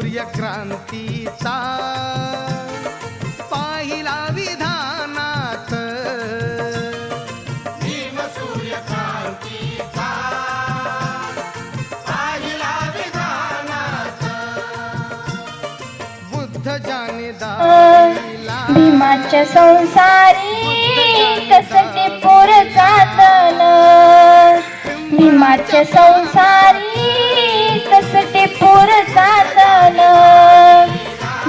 सूर्यक्रांतीचा पाहिला विधानात भीम सूर्यक्रांतीचा पाहिला विधानात बुद्ध ज्याने दाखविला भीमाच्या संसारी कसटे पोर जातन भीमाच्या संसारी कसटे पोर जातन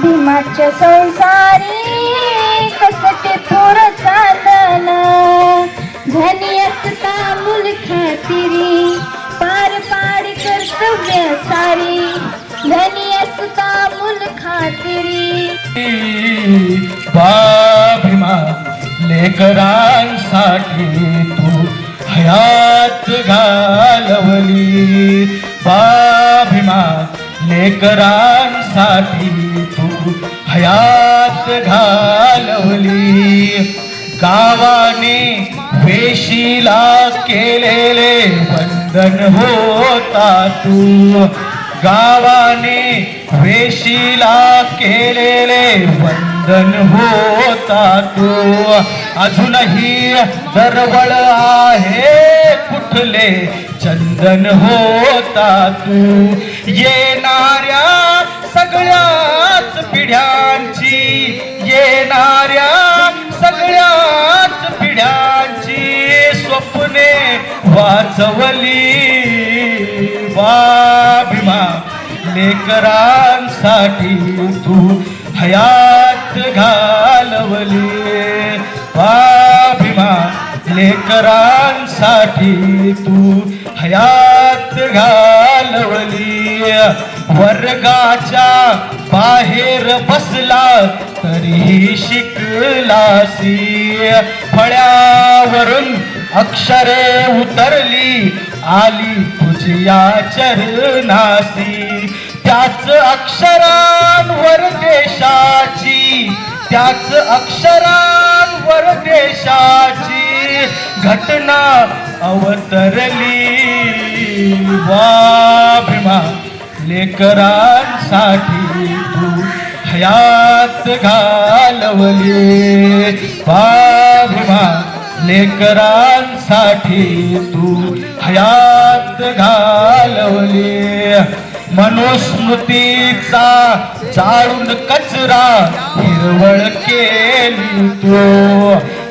भीमाच्या संसारी कसटे पोर जातन धनी असता मूल खातिरी पार पाडी कर्तव्य सारी धनी असता मूल खातिरी भीमा लेकरांसाठी तू हयात घालवली भीमा लेकरांसाठी तू हयात घालवली गावाने वेशीला केलेले वंदन होता तू गावाने वेशीला केलेले वंदन होता तू अजूनही दरवळ आहे कुठले चंदन होता तू येणाऱ्या सगळ्याच पिढ्यांची येणाऱ्या सगळ्याच पिढ्यांची स्वप्ने वाचवली भीमा लेकरांसाठी तू हयात घालवली भीमा लेकरांसाठी तू हयात घालवली वर्गाच्या बाहेर बसला तरी शिकलासी फळ्यावरून अक्षरे उतरली आली तुझ्या चरणासी त्याच अक्षरांवर देशाची त्याच अक्षरांवर देशाची घटना अवतरली भीमा लेकरांसाठी तू हयात घालवली भीमा लेकरांसाठी तू हयात घालवली मनुस्मृतीचा जाळून कचरा हिरवळ केली तो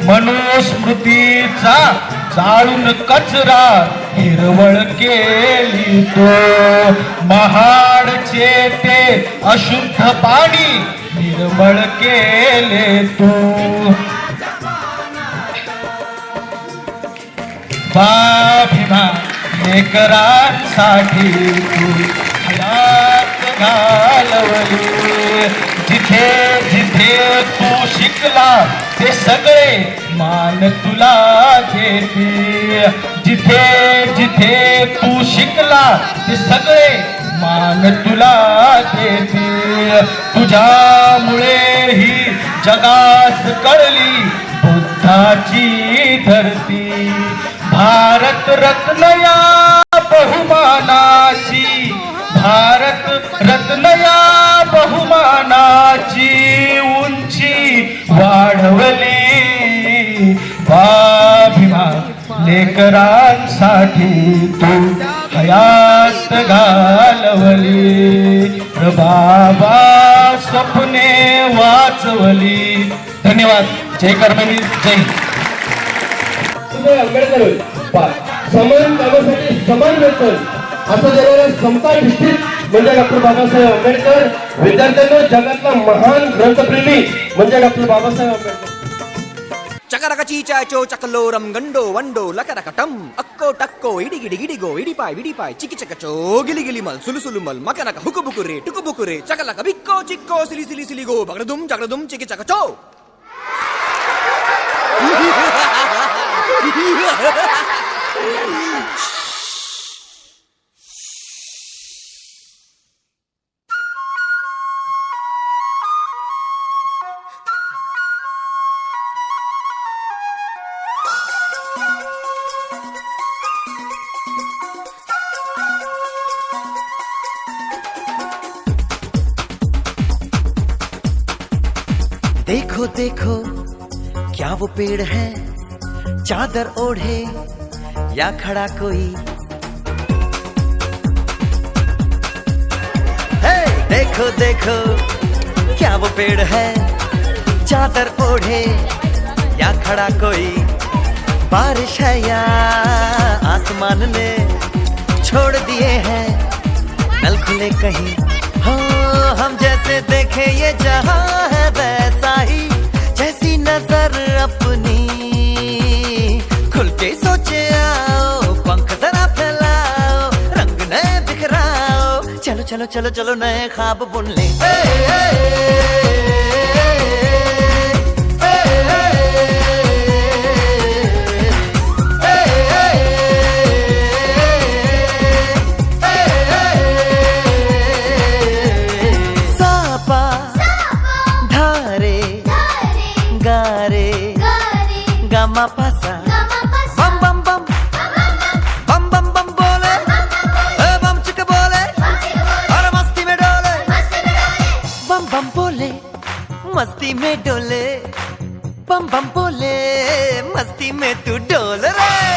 मनुस्मृतीचा जाळून कचरा हिरवळ केली तो महाडचे ते अशुद्ध पाणी निर्मळ केले तो भीमा लेकरांसाठी तू हयात घालवली जिथे जिथे तू शिकला ते सगळे मान तुला देते जिथे जिथे तू शिकला ते सगळे मान तुला देते तुझ्यामुळे ही जगास कळली बुद्धाची धरती भारत रत्न या बहुमानाची भारत रत्न या बहुमानाची उंची वाढवली भीमा लेकरांसाठी तू हयात घालवली बाबा स्वप्ने वाचवली. धन्यवाद. जय कर्मणी. जय आंबेडकर समान कामासाठी समान वेतन असं जगाला समता निश्चित म्हणजे डॉक्टर बाबासाहेब आंबेडकर. विद्यार्थ्यांना जगातला महान ग्रंथप्रेमी म्हणजे डॉक्टर बाबासाहेब आंबेडकर. चकरकची चाचो चकलोरम गंडो वंडो लकरकटम अक्को टक्को इडिगिडी गिडिगो इडिपाय विडिपाय चिकी चकचो गिली गिली मल सुलु सुलु मल मकनक हुकु बुकुरे टुकु बुकुरे चकलक बिक्को चिक्को सिली सिली सिली गो बगडदुम चकड़दुम चिकी चकचो. देखो देखो क्या वो पेड़ है, चादर ओढ़े या खड़ा कोई। हे देखो देखो क्या वो पेड़ है, चादर ओढ़े या खड़ा कोई। बारिश है या आसमान ने छोड़ दिए हैं नल खुले कहीं। हो हम जैसे देखे ये जहां है वैसा ही, जैसी नजर अपनी खुल के सोचे आओ। पंख जरा फैलाओ, रंग नए बिखराओ, चलो चलो चलो चलो नए ख्वाब बुन ले। गामा पासा बम बम बम बम बम बम बोले, बम चिक बोले और मस्ती में डोले। बम बम बोले मस्ती में डोले, बम बम बोले मस्ती में तू डोल रे।